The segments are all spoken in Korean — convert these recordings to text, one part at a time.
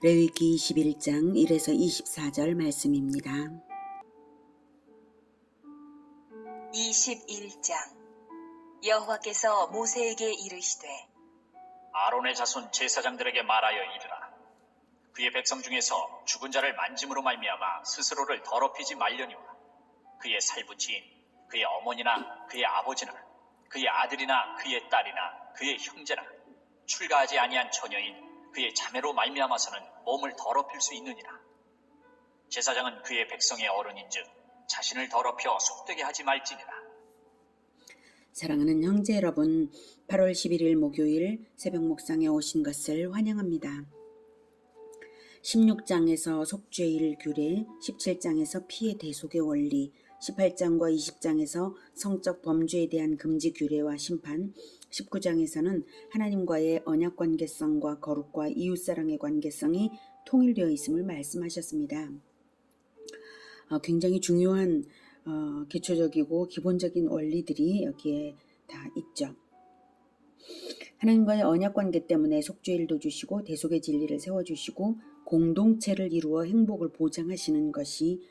레위기 21장 1에서 24절 말씀입니다. 21장 여호와께서 모세에게 이르시되 아론의 자손 제사장들에게 말하여 이르라. 그의 백성 중에서 죽은 자를 만짐으로 말미암아 스스로를 더럽히지 말려니와 그의 살부치인 그의 어머니나 그의 아버지나 그의 아들이나 그의 딸이나 그의 형제나 출가하지 아니한 처녀인 그의 자매로 말미암아서는 몸을 더럽힐 수 있느니라. 제사장은 그의 백성의 어른인즉 자신을 더럽혀 속되게 하지 말지니라. 사랑하는 형제 여러분, 8월 11일 목요일 새벽 목상에 오신 것을 환영합니다. 16장에서 속죄일 규례, 17장에서 피해 대속의 원리, 18장과 20장에서 성적 범죄에 대한 금지 규례와 심판, 19장에서는 하나님과의 언약 관계성과 거룩과 이웃사랑의 관계성이 통일되어 있음을 말씀하셨습니다. 굉장히 중요한 기초적이고 기본적인 원리들이 여기에 다 있죠. 하나님과의 언약 관계 때문에 속죄일도 주시고 대속의 진리를 세워주시고 공동체를 이루어 행복을 보장하시는 것이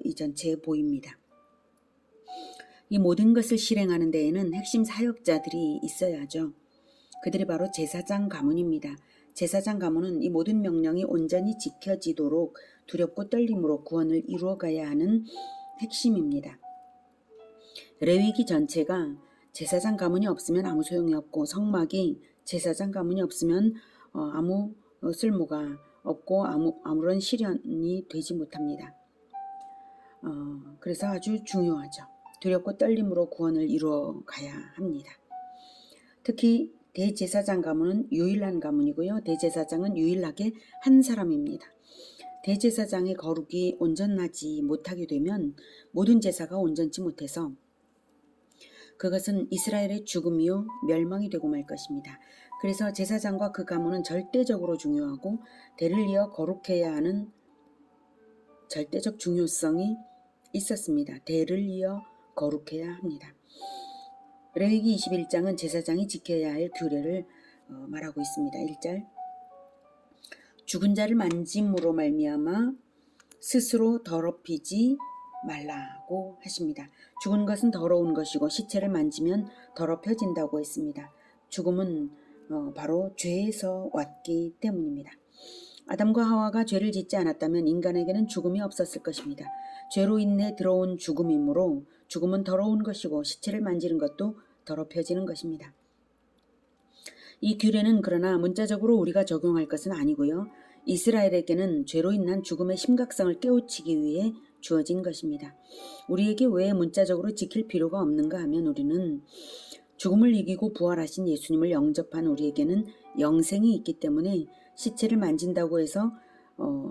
이 전체에 보입니다. 이 모든 것을 실행하는 데에는 핵심 사역자들이 있어야죠. 그들이 바로 제사장 가문입니다. 제사장 가문은 이 모든 명령이 온전히 지켜지도록 두렵고 떨림으로 구원을 이루어가야 하는 핵심입니다. 레위기 전체가 제사장 가문이 없으면 아무 소용이 없고 성막이 제사장 가문이 없으면 아무 쓸모가 없고 아무런 실현이 되지 못합니다. 그래서 아주 중요하죠. 두렵고 떨림으로 구원을 이루어 가야 합니다. 특히 대제사장 가문은 유일한 가문이고요. 대제사장은 유일하게 한 사람입니다. 대제사장의 거룩이 온전하지 못하게 되면 모든 제사가 온전치 못해서 그것은 이스라엘의 죽음이요 멸망이 되고 말 것입니다. 그래서 제사장과 그 가문은 절대적으로 중요하고 대를 이어 거룩해야 하는 절대적 중요성이 있었습니다. 대를 이어 거룩해야 합니다. 레위기 21장은 제사장이 지켜야 할 규례를 말하고 있습니다. 1절 죽은 자를 만짐으로 말미암아 스스로 더럽히지 말라고 하십니다. 죽은 것은 더러운 것이고 시체를 만지면 더럽혀진다고 했습니다. 죽음은 바로 죄에서 왔기 때문입니다. 아담과 하와가 죄를 짓지 않았다면 인간에게는 죽음이 없었을 것입니다. 죄로 인해 들어온 죽음이므로 죽음은 더러운 것이고 시체를 만지는 것도 더럽혀지는 것입니다. 이 규례는 그러나 문자적으로 우리가 적용할 것은 아니고요. 이스라엘에게는 죄로 인한 죽음의 심각성을 깨우치기 위해 주어진 것입니다. 우리에게 왜 문자적으로 지킬 필요가 없는가 하면 우리는 죽음을 이기고 부활하신 예수님을 영접한 우리에게는 영생이 있기 때문에 시체를 만진다고 해서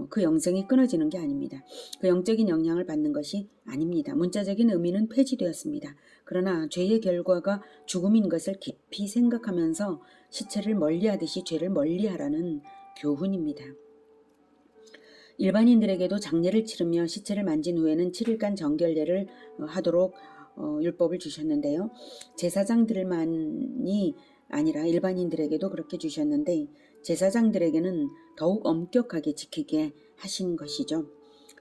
그 영생이 끊어지는 게 아닙니다. 그 영적인 영향을 받는 것이 아닙니다. 문자적인 의미는 폐지되었습니다. 그러나 죄의 결과가 죽음인 것을 깊이 생각하면서 시체를 멀리하듯이 죄를 멀리하라는 교훈입니다. 일반인들에게도 장례를 치르며 시체를 만진 후에는 7일간 정결례를 하도록 율법을 주셨는데요. 제사장들만이 아니라 일반인들에게도 그렇게 주셨는데 제사장들에게는 더욱 엄격하게 지키게 하신 것이죠.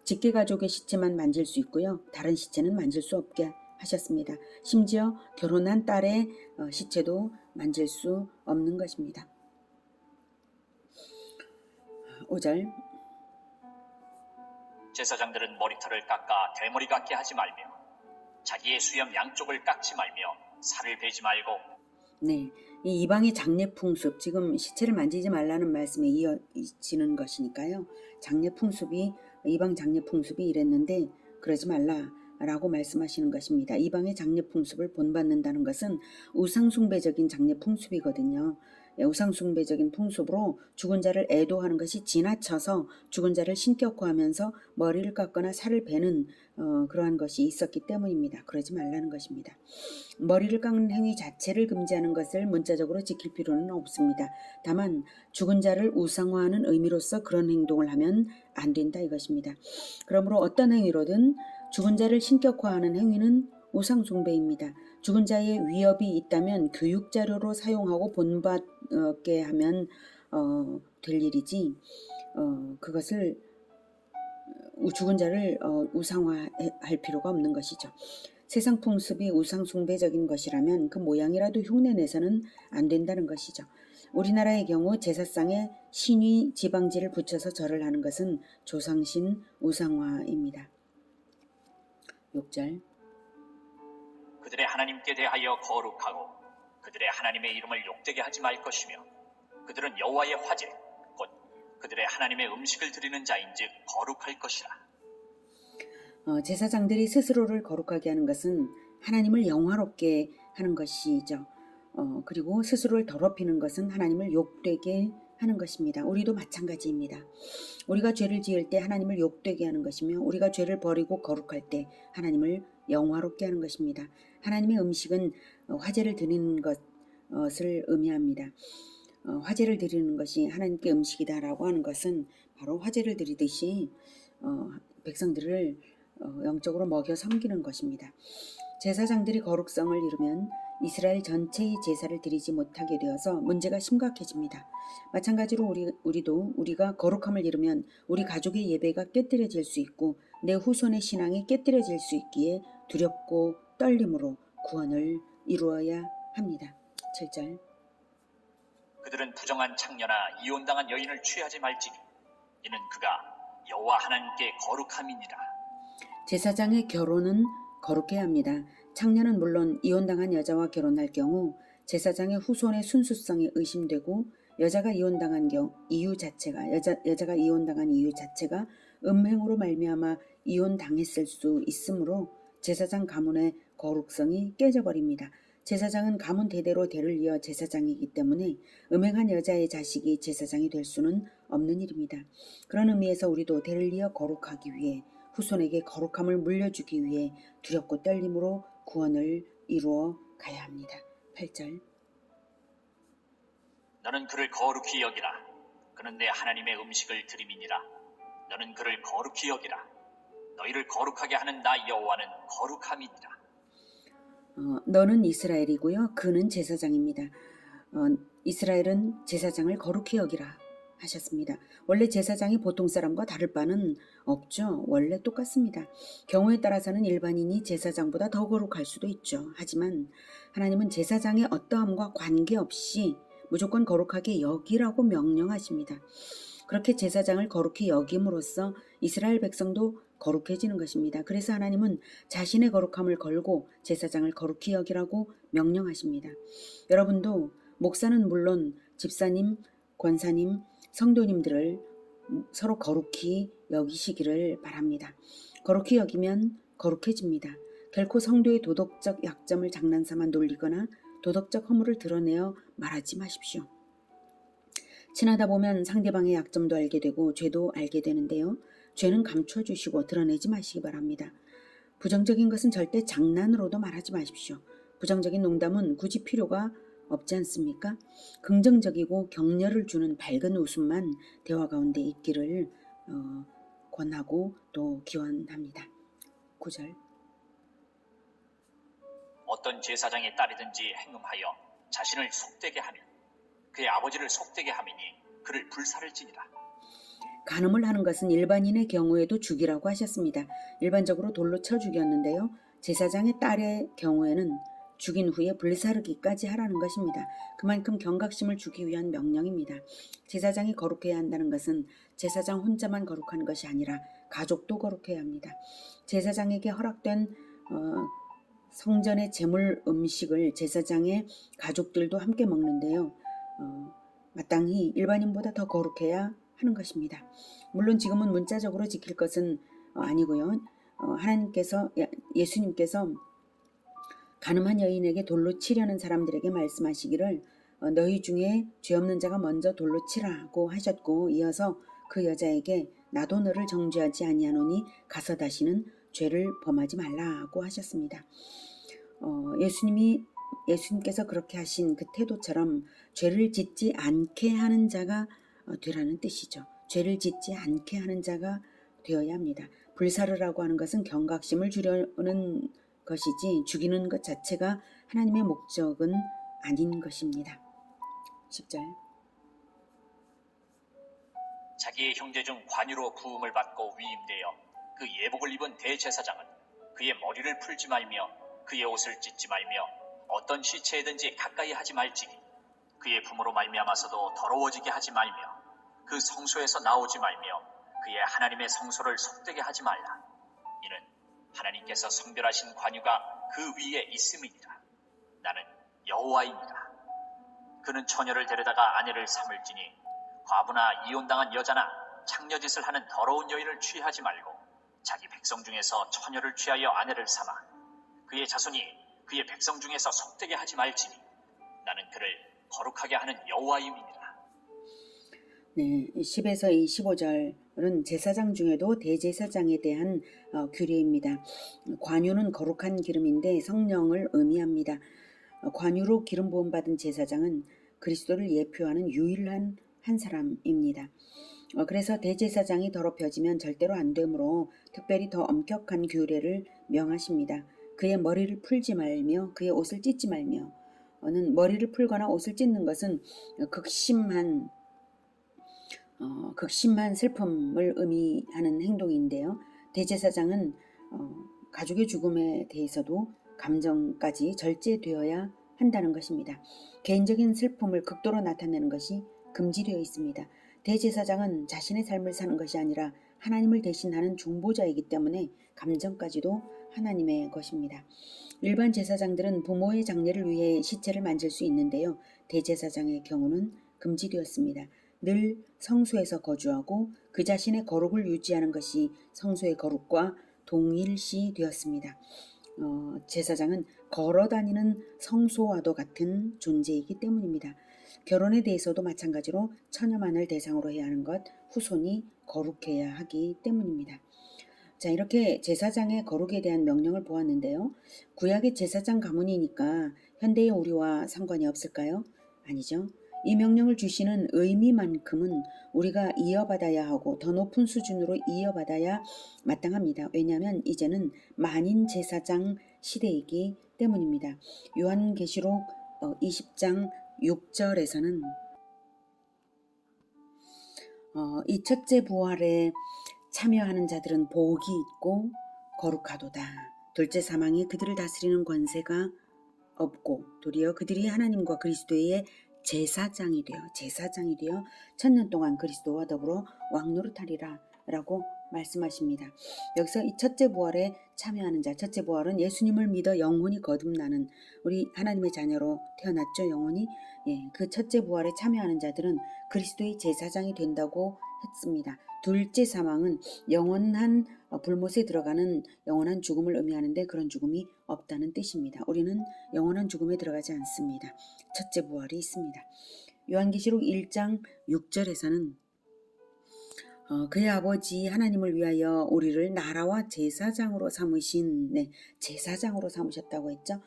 직계가족의 시체만 만질 수 있고요. 다른 시체는 만질 수 없게 하셨습니다. 심지어 결혼한 딸의 시체도 만질 수 없는 것입니다. 5절 제사장들은 머리털을 깎아 대머리 같게 하지 말며 자기의 수염 양쪽을 깎지 말며 살을 베지 말고 네, 이 이방의 장례 풍습, 지금 시체를 만지지 말라는 말씀에 이어지는 것이니까요. 장례 풍습이 이방 장례 풍습이 이랬는데 그러지 말라라고 말씀하시는 것입니다. 이방의 장례 풍습을 본받는다는 것은 우상숭배적인 장례 풍습이거든요. 우상숭배적인 풍습으로 죽은 자를 애도하는 것이 지나쳐서 죽은 자를 신격화하면서 머리를 깎거나 살을 베는 그러한 것이 있었기 때문입니다. 그러지 말라는 것입니다. 머리를 깎는 행위 자체를 금지하는 것을 문자적으로 지킬 필요는 없습니다. 다만 죽은 자를 우상화하는 의미로서 그런 행동을 하면 안 된다 이것입니다. 그러므로 어떤 행위로든 죽은 자를 신격화하는 행위는 우상숭배입니다. 죽은 자의 위협이 있다면 교육자료로 사용하고 본받게 하면 될 일이지 그것을 죽은 자를 우상화할 필요가 없는 것이죠. 세상 풍습이 우상 숭배적인 것이라면 그 모양이라도 흉내내서는 안 된다는 것이죠. 우리나라의 경우 제사상에 신위 지방지를 붙여서 절을 하는 것은 조상신 우상화입니다. 6절. 그들의 하나님께 대하여 거룩하고 그들의 하나님의 이름을 욕되게 하지 말 것이며 그들은 여호와의 화제 곧 그들의 하나님의 음식을 드리는 자인즉 거룩할 것이라. 제사장들이 스스로를 거룩하게 하는 것은 하나님을 영화롭게 하는 것이죠. 그리고 스스로를 더럽히는 것은 하나님을 욕되게 하는 것입니다. 우리도 마찬가지입니다. 우리가 죄를 지을 때 하나님을 욕되게 하는 것이며 우리가 죄를 버리고 거룩할 때 하나님을 영화롭게 하는 것입니다. 하나님의 음식은 화제를 드리는 것을 의미합니다. 화제를 드리는 것이 하나님께 음식이다라고 하는 것은 바로 화제를 드리듯이 백성들을 영적으로 먹여 섬기는 것입니다. 제사장들이 거룩성을 잃으면 이스라엘 전체의 제사를 드리지 못하게 되어서 문제가 심각해집니다. 마찬가지로 우리도 우리가 거룩함을 잃으면 우리 가족의 예배가 깨뜨려질 수 있고 내 후손의 신앙이 깨뜨려질 수 있기에 두렵고 떨림으로 구원을 이루어야 합니다. 7절. 그들은 부정한 창녀나 이혼당한 여인을 취하지 말지니 이는 그가 여호와 하나님께 거룩함이니라. 제사장의 결혼은 거룩해야 합니다. 창녀는 물론 이혼당한 여자와 결혼할 경우 제사장의 후손의 순수성이 의심되고 여자가 이혼당한 여자가 이혼당한 이유 자체가 음행으로 말미암아 이혼당했을 수 있으므로 제사장 가문의 거룩성이 깨져버립니다. 제사장은 가문 대대로 대를 이어 제사장이기 때문에 음행한 여자의 자식이 제사장이 될 수는 없는 일입니다. 그런 의미에서 우리도 대를 이어 거룩하기 위해 후손에게 거룩함을 물려주기 위해 두렵고 떨림으로 구원을 이루어 가야 합니다. 8절. 너는 그를 거룩히 여기라. 그는 내 하나님의 음식을 드림이니라. 너는 그를 거룩히 여기라. 너희를 거룩하게 하는 나 여호와는 거룩함이니라. 너는 이스라엘이고요. 그는 제사장입니다. 이스라엘은 제사장을 거룩히 여기라 하셨습니다. 원래 제사장이 보통 사람과 다를 바는 없죠. 원래 똑같습니다. 경우에 따라서는 일반인이 제사장보다 더 거룩할 수도 있죠. 하지만 하나님은 제사장의 어떠함과 관계없이 무조건 거룩하게 여기라고 명령하십니다. 그렇게 제사장을 거룩히 여김으로써 이스라엘 백성도 거룩해지는 것입니다. 그래서 하나님은 자신의 거룩함을 걸고 제사장을 거룩히 여기라고 명령하십니다. 여러분도 목사는 물론 집사님, 권사님, 성도님들을 서로 거룩히 여기시기를 바랍니다. 거룩히 여기면 거룩해집니다. 결코 성도의 도덕적 약점을 장난삼아 놀리거나 도덕적 허물을 드러내어 말하지 마십시오. 친하다 보면 상대방의 약점도 알게 되고 죄도 알게 되는데요. 죄는 감춰주시고 드러내지 마시기 바랍니다. 부정적인 것은 절대 장난으로도 말하지 마십시오. 부정적인 농담은 굳이 필요가 없지 않습니까? 긍정적이고 격려를 주는 밝은 웃음만 대화 가운데 있기를 권하고 또 기원합니다. 9절. 어떤 제사장의 딸이든지 행음하여 자신을 속되게 하면 그의 아버지를 속되게 하미니 그를 불사를 지니라. 간음을 하는 것은 일반인의 경우에도 죽이라고 하셨습니다. 일반적으로 돌로 쳐 죽였는데요. 제사장의 딸의 경우에는 죽인 후에 불사르기까지 하라는 것입니다. 그만큼 경각심을 주기 위한 명령입니다. 제사장이 거룩해야 한다는 것은 제사장 혼자만 거룩한 것이 아니라 가족도 거룩해야 합니다. 제사장에게 허락된 성전의 제물 음식을 제사장의 가족들도 함께 먹는데요. 마땅히 일반인보다 더 거룩해야 하는 것입니다. 물론 지금은 문자적으로 지킬 것은 아니고요. 예수님께서 간음한 여인에게 돌로 치려는 사람들에게 말씀하시기를 너희 중에 죄 없는 자가 먼저 돌로 치라고 하셨고 이어서 그 여자에게 나도 너를 정죄하지 아니하노니 가서 다시는 죄를 범하지 말라고 하셨습니다. 예수님께서 그렇게 하신 그 태도처럼 죄를 짓지 않게 하는 자가 되라는 뜻이죠. 죄를 짓지 않게 하는 자가 되어야 합니다. 불사르라고 하는 것은 경각심을 주려는 것이지 죽이는 것 자체가 하나님의 목적은 아닌 것입니다. 10절. 자기의 형제 중 관유로 부음을 받고 위임되어 그 예복을 입은 대제사장은 그의 머리를 풀지 말며 그의 옷을 찢지 말며 어떤 시체에든지 가까이 하지 말지니 그의 부모로 말미암아서도 더러워지게 하지 말며 그 성소에서 나오지 말며 그의 하나님의 성소를 속되게 하지 말라. 이는 하나님께서 성별하신 관유가 그 위에 있음이니라. 나는 여호와입니다. 그는 처녀를 데려다가 아내를 삼을지니 과부나 이혼당한 여자나 창녀짓을 하는 더러운 여인을 취하지 말고 자기 백성 중에서 처녀를 취하여 아내를 삼아 그의 자손이 그의 백성 중에서 속되게 하지 말지니 나는 그를 거룩하게 하는 여호와임이니라. 네, 10에서 15절은 제사장 중에도 대제사장에 대한 규례입니다. 관유는 거룩한 기름인데 성령을 의미합니다. 관유로 기름 부음 받은 제사장은 그리스도를 예표하는 유일한 한 사람입니다. 그래서 대제사장이 더럽혀지면 절대로 안 되므로 특별히 더 엄격한 규례를 명하십니다. 그의 머리를 풀지 말며 그의 옷을 찢지 말며 는 머리를 풀거나 옷을 찢는 것은 극심한 슬픔을 의미하는 행동인데요. 대제사장은 가족의 죽음에 대해서도 감정까지 절제되어야 한다는 것입니다. 개인적인 슬픔을 극도로 나타내는 것이 금지되어 있습니다. 대제사장은 자신의 삶을 사는 것이 아니라 하나님을 대신하는 중보자이기 때문에 감정까지도 하나님의 것입니다. 일반 제사장들은 부모의 장례를 위해 시체를 만질 수 있는데요. 대제사장의 경우는 금지되었습니다. 늘 성소에서 거주하고 그 자신의 거룩을 유지하는 것이 성소의 거룩과 동일시 되었습니다. 제사장은 걸어다니는 성소와도 같은 존재이기 때문입니다. 결혼에 대해서도 마찬가지로 처녀만을 대상으로 해야 하는 것, 후손이 거룩해야 하기 때문입니다. 자, 이렇게 제사장의 거룩에 대한 명령을 보았는데요. 구약의 제사장 가문이니까 현대의 우리와 상관이 없을까요? 아니죠. 이 명령을 주시는 의미만큼은 우리가 이어받아야 하고 더 높은 수준으로 이어받아야 마땅합니다. 왜냐하면 이제는 만인 제사장 시대이기 때문입니다. 요한계시록 20장 6절에서는 이 첫째 부활에 참여하는 자들은 복이 있고 거룩하도다. 둘째 사망이 그들을 다스리는 권세가 없고 도리어 그들이 하나님과 그리스도의 제사장이 되어 천년 동안 그리스도와 더불어 왕노릇하리라 라고 말씀하십니다. 여기서 이 첫째 부활에 참여하는 자, 첫째 부활은 예수님을 믿어 영혼이 거듭나는 우리 하나님의 자녀로 태어났죠. 영혼이. 그 첫째 부활에 참여하는 자들은 그리스도의 제사장이 된다고 했습니다. 둘째 사망은 영원한 불못에 들어가는 영원한 죽음을 의미하는데 그런 죽음이 없다는 뜻입니다. 우리는 영원한 죽음에 들어가지 않습니다. 첫째 부활이 있습니다. 요한계시록 1장 6절에서는 그의 아버지 하나님을 위하여 우리를 나라와 제사장으로 삼으신, 제사장으로 삼으셨다고 했죠.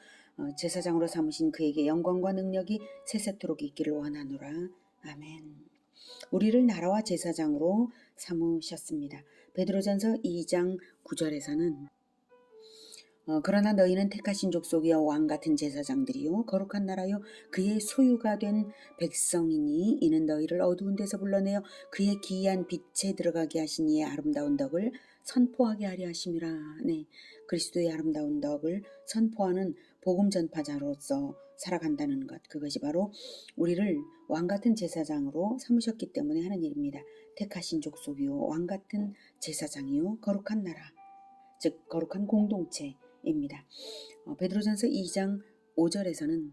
제사장으로 삼으신 그에게 영광과 능력이 세세토록 있기를 원하노라. 아멘. 우리를 나라와 제사장으로 삼으셨습니다. 베드로전서 2장 9절에서는 그러나 너희는 택하신 족속이여 왕같은 제사장들이요 거룩한 나라요 그의 소유가 된 백성이니 이는 너희를 어두운 데서 불러내어 그의 기이한 빛에 들어가게 하신 이의 아름다운 덕을 선포하게 하려 하심이라. 그리스도의 아름다운 덕을 선포하는 복음 전파자로서 살아간다는 것, 그것이 바로 우리를 왕같은 제사장으로 삼으셨기 때문에 하는 일입니다. 택하신 족속이요 왕같은 제사장이요 거룩한 나라, 즉 거룩한 공동체입니다. 베드로전서 2장 5절에서는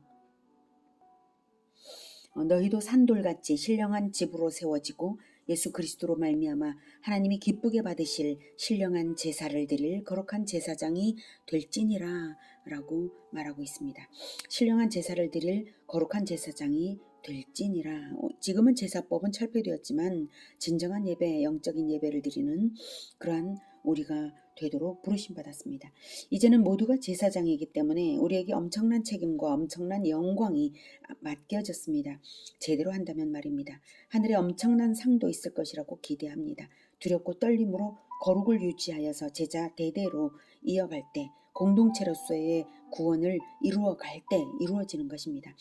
너희도 산돌같이 신령한 집으로 세워지고 예수 그리스도로 말미암아 하나님이 기쁘게 받으실 신령한 제사를 드릴 거룩한 제사장이 될지니라 라고 말하고 있습니다. 신령한 제사를 드릴 거룩한 제사장이 될지니라. 지금은 제사법은 철폐되었지만 진정한 예배, 영적인 예배를 드리는 그러한 우리가 되도록 부르심받았습니다. 이제는 모두가 제사장이기 때문에 우리에게 엄청난 책임과 엄청난 영광이 맡겨졌습니다. 제대로 한다면 말입니다. 하늘에 엄청난 상도 있을 것이라고 기대합니다. 두렵고 떨림으로 거룩을 유지하여서 제자 대대로 이어갈 때 공동체로서의 구원을 이루어 갈 때 이루어지는 것입니다.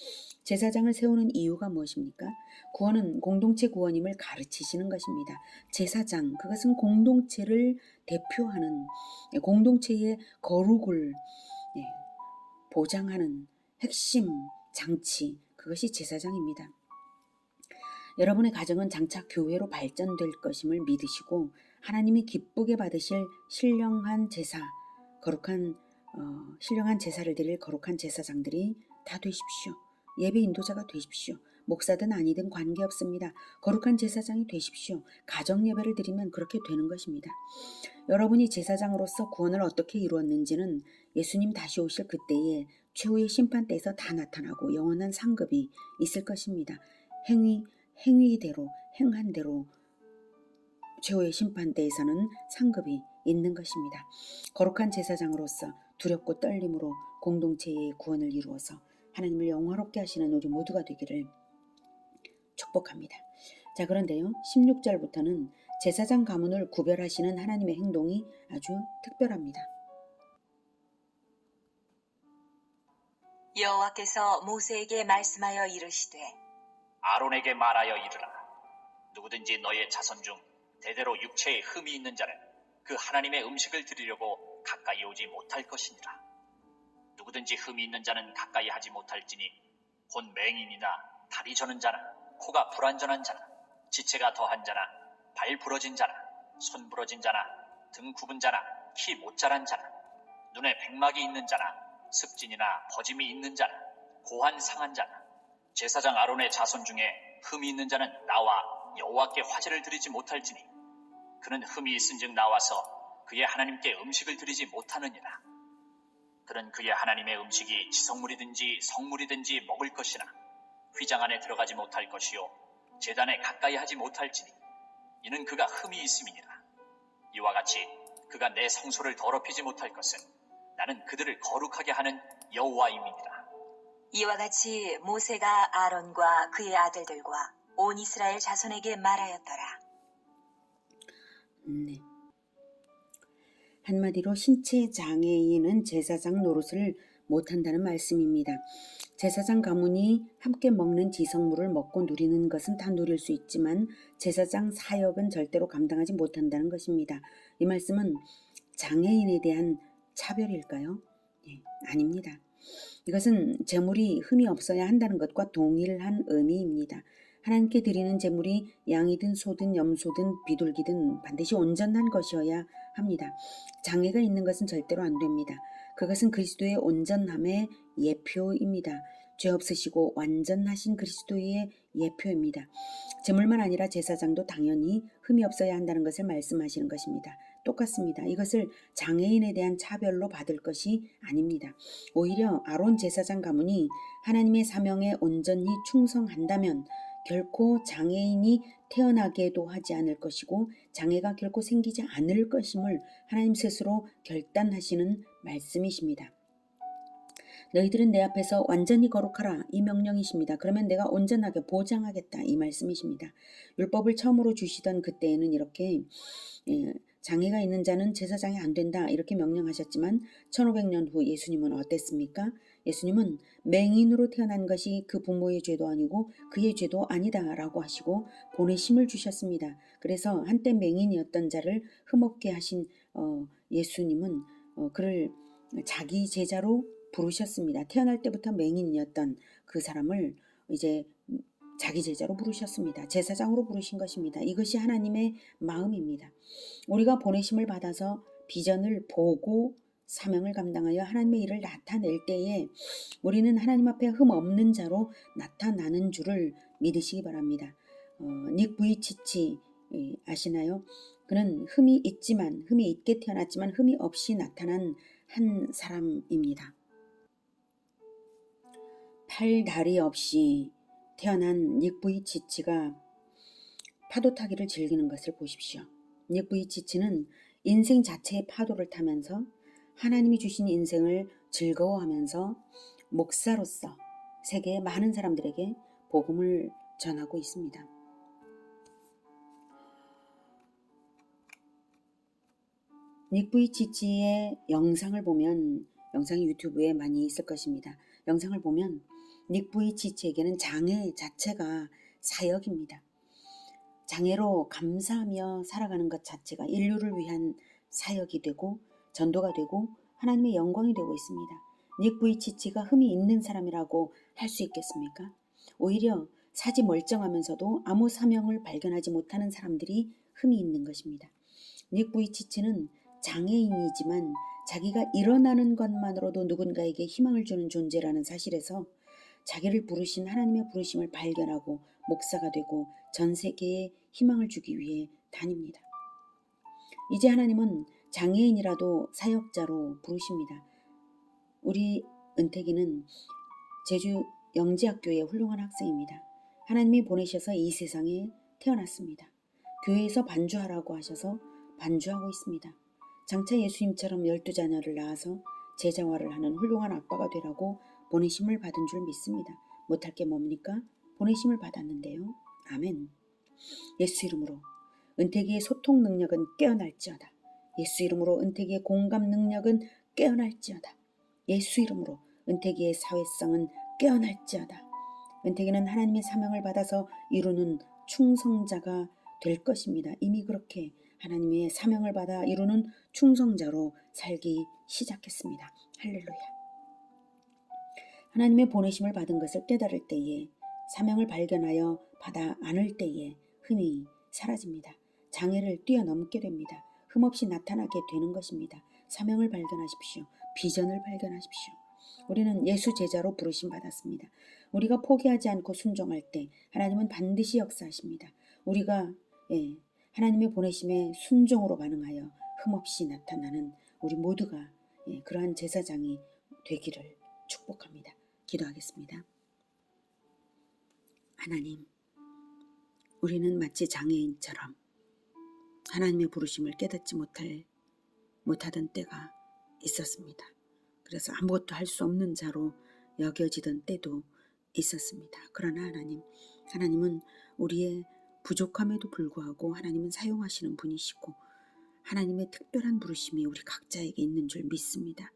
제사장을 세우는 이유가 무엇입니까? 구원은 공동체 구원임을 가르치시는 것입니다. 제사장, 그것은 공동체를 대표하는, 공동체의 거룩을 보장하는 핵심 장치, 그것이 제사장입니다. 여러분의 가정은 장차 교회로 발전될 것임을 믿으시고 하나님이 기쁘게 받으실 신령한 제사, 신령한 제사를 드릴 거룩한 제사장들이 다 되십시오. 예배 인도자가 되십시오. 목사든 아니든 관계없습니다. 거룩한 제사장이 되십시오. 가정 예배를 드리면 그렇게 되는 것입니다. 여러분이 제사장으로서 구원을 어떻게 이루었는지는 예수님 다시 오실 그때에 최후의 심판대에서 다 나타나고 영원한 상급이 있을 것입니다. 행위대로, 행한 대로 최후의 심판대에서는 상급이 있는 것입니다. 거룩한 제사장으로서 두렵고 떨림으로 공동체의 구원을 이루어서 하나님을 영화롭게 하시는 우리 모두가 되기를 축복합니다. 자, 그런데요, 16절부터는 제사장 가문을 구별하시는 하나님의 행동이 아주 특별합니다. 여호와께서 모세에게 말씀하여 이르시되 아론에게 말하여 이르라. 누구든지 너의 자손 중 대대로 육체에 흠이 있는 자는 그 하나님의 음식을 드리려고 가까이 오지 못할 것이니라. 누구든지 흠이 있는 자는 가까이 하지 못할지니 곧 맹인이나 다리 저는 자나 코가 불완전한 자나 지체가 더한 자나 발 부러진 자나 손 부러진 자나 등 굽은 자나 키 못 자란 자나 눈에 백막이 있는 자나 습진이나 버짐이 있는 자나 고한 상한 자나 제사장 아론의 자손 중에 흠이 있는 자는 나와 여호와께 화제를 드리지 못할지니 그는 흠이 있은즉 나와서 그의 하나님께 음식을 드리지 못하느니라. 그는 그의 하나님의 음식이 지성물이든지 성물이든지 먹을 것이나 휘장 안에 들어가지 못할 것이요 제단에 가까이 하지 못할지니 이는 그가 흠이 있음이니라. 이와 같이 그가 내 성소를 더럽히지 못할 것은 나는 그들을 거룩하게 하는 여호와임이니라. 이와 같이 모세가 아론과 그의 아들들과 온 이스라엘 자손에게 말하였더라. 네. 한마디로 신체 장애인은 제사장 노릇을 못한다는 말씀입니다. 제사장 가문이 함께 먹는 지성물을 먹고 누리는 것은 다 누릴 수 있지만 제사장 사역은 절대로 감당하지 못한다는 것입니다. 이 말씀은 장애인에 대한 차별일까요? 네, 아닙니다. 이것은 제물이 흠이 없어야 한다는 것과 동일한 의미입니다. 하나님께 드리는 제물이 양이든 소든 염소든 비둘기든 반드시 온전한 것이어야 합니다. 장애가 있는 것은 절대로 안 됩니다. 그것은 그리스도의 온전함의 예표입니다. 죄 없으시고 완전하신 그리스도의 예표입니다. 제물만 아니라 제사장도 당연히 흠이 없어야 한다는 것을 말씀하시는 것입니다. 똑같습니다. 이것을 장애인에 대한 차별로 받을 것이 아닙니다. 오히려 아론 제사장 가문이 하나님의 사명에 온전히 충성한다면 결코 장애인이 태어나게도 하지 않을 것이고 장애가 결코 생기지 않을 것임을 하나님 스스로 결단하시는 말씀이십니다. 너희들은 내 앞에서 완전히 거룩하라, 이 명령이십니다. 그러면 내가 온전하게 보장하겠다, 이 말씀이십니다. 율법을 처음으로 주시던 그때에는 이렇게 장애가 있는 자는 제사장이 안 된다 이렇게 명령하셨지만 1500년 후 예수님은 어땠습니까? 예수님은 맹인으로 태어난 것이 그 부모의 죄도 아니고 그의 죄도 아니다라고 하시고 보내심을 주셨습니다. 그래서 한때 맹인이었던 자를 흠없게 하신 예수님은 그를 자기 제자로 부르셨습니다. 태어날 때부터 맹인이었던 그 사람을 이제 자기 제자로 부르셨습니다. 제사장으로 부르신 것입니다. 이것이 하나님의 마음입니다. 우리가 보내심을 받아서 비전을 보고 사명을 감당하여 하나님의 일을 나타낼 때에 우리는 하나님 앞에 흠 없는 자로 나타나는 줄을 믿으시기 바랍니다. 닉 부이치치 아시나요? 그는 흠이 있게 태어났지만 흠이 없이 나타난 한 사람입니다. 팔, 다리 없이 태어난 닉 부이치치가 파도 타기를 즐기는 것을 보십시오. 닉 부이치치는 인생 자체의 파도를 타면서 하나님이 주신 인생을 즐거워하면서 목사로서 세계의 많은 사람들에게 복음을 전하고 있습니다. 닉 부이치치의 영상을 보면 영상이 유튜브에 많이 있을 것입니다. 영상을 보면 닉 부이치치에게는 장애 자체가 사역입니다. 장애로 감사하며 살아가는 것 자체가 인류를 위한 사역이 되고 전도가 되고 하나님의 영광이 되고 있습니다. 닉 부이치치가 흠이 있는 사람이라고 할 수 있겠습니까? 오히려 사지 멀쩡하면서도 아무 사명을 발견하지 못하는 사람들이 흠이 있는 것입니다. 닉 부이치치는 장애인이지만 자기가 일어나는 것만으로도 누군가에게 희망을 주는 존재라는 사실에서 자기를 부르신 하나님의 부르심을 발견하고 목사가 되고 전 세계에 희망을 주기 위해 다닙니다. 이제 하나님은 장애인이라도 사역자로 부르십니다. 우리 은택이는 제주 영지학교의 훌륭한 학생입니다. 하나님이 보내셔서 이 세상에 태어났습니다. 교회에서 반주하라고 하셔서 반주하고 있습니다. 장차 예수님처럼 12자녀를 낳아서 제자화를 하는 훌륭한 아빠가 되라고 보내심을 받은 줄 믿습니다. 못할 게 뭡니까? 보내심을 받았는데요. 아멘. 예수 이름으로 은택이의 소통 능력은 깨어날지어다. 예수 이름으로 은택이의 공감 능력은 깨어날지어다. 예수 이름으로 은택이의 사회성은 깨어날지어다. 은택이는 하나님의 사명을 받아서 이루는 충성자가 될 것입니다. 이미 그렇게 하나님의 사명을 받아 이루는 충성자로 살기 시작했습니다. 할렐루야. 하나님의 보내심을 받은 것을 깨달을 때에, 사명을 발견하여 받아 안을 때에 흠이 사라집니다. 장애를 뛰어넘게 됩니다. 흠없이 나타나게 되는 것입니다. 사명을 발견하십시오. 비전을 발견하십시오. 우리는 예수 제자로 부르심 받았습니다. 우리가 포기하지 않고 순종할 때 하나님은 반드시 역사하십니다. 우리가 하나님의 보내심에 순종으로 반응하여 흠없이 나타나는 우리 모두가 그러한 제사장이 되기를 축복합니다. 기도하겠습니다. 하나님, 우리는 마치 장애인처럼 하나님의 부르심을 깨닫지 못하던 때가 있었습니다. 그래서 아무것도 할 수 없는 자로 여겨지던 때도 있었습니다. 그러나 하나님은 우리의 부족함에도 불구하고 하나님은 사용하시는 분이시고 하나님의 특별한 부르심이 우리 각자에게 있는 줄 믿습니다.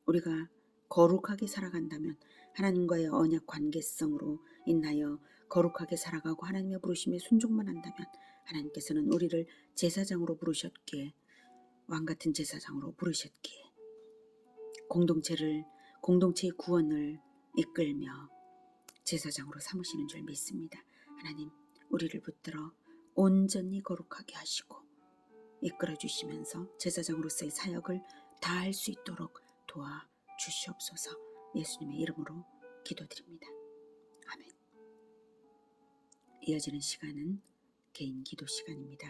우리가 거룩하게 살아간다면, 하나님과의 언약 관계성으로 인하여 거룩하게 살아가고 하나님의 부르심에 순종만 한다면 하나님께서는 우리를 제사장으로 부르셨기에, 왕같은 제사장으로 부르셨기에 공동체의 구원을 이끌며 제사장으로 삼으시는 줄 믿습니다. 하나님, 우리를 붙들어 온전히 거룩하게 하시고 이끌어 주시면서 제사장으로서의 사역을 다할 수 있도록 도와주시옵소서. 예수님의 이름으로 기도드립니다. 아멘. 이어지는 시간은 개인 기도 시간입니다.